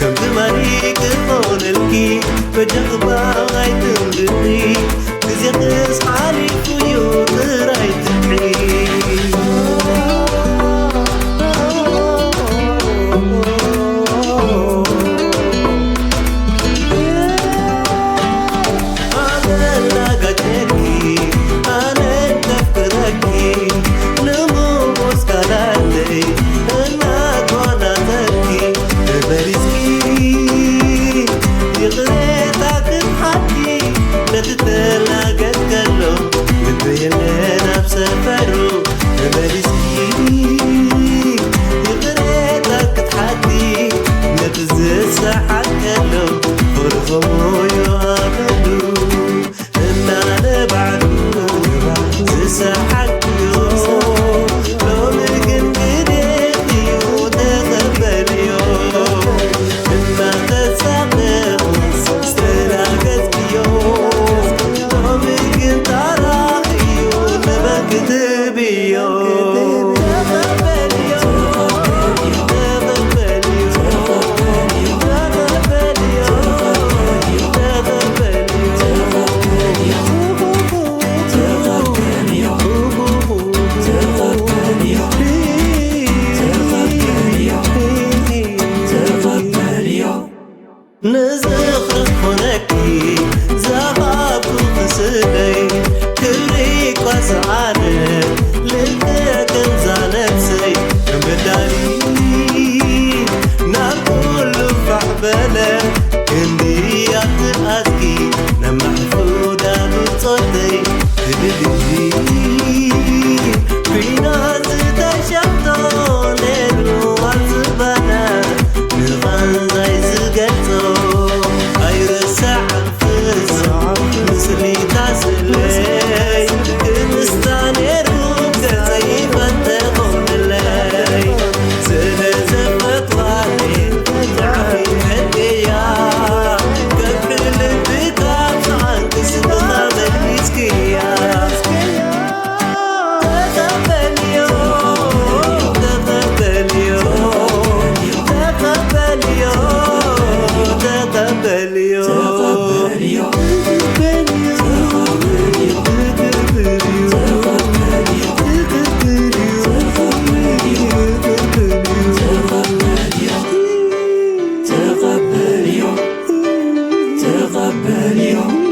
كم زماني كفون الكي فجأة غايت الدني كزيق إصحالي فيو ترايت الحين نزخرف هناكي زغاب وخسلي كريك وسعاني للتك انزانت سي بدالي ناكل فحبالي كندي يتأكي لما حفودا نتصدي تبدي في ناس تشبطون ليلو عزبانا نغان زي زقتو تقبل يوم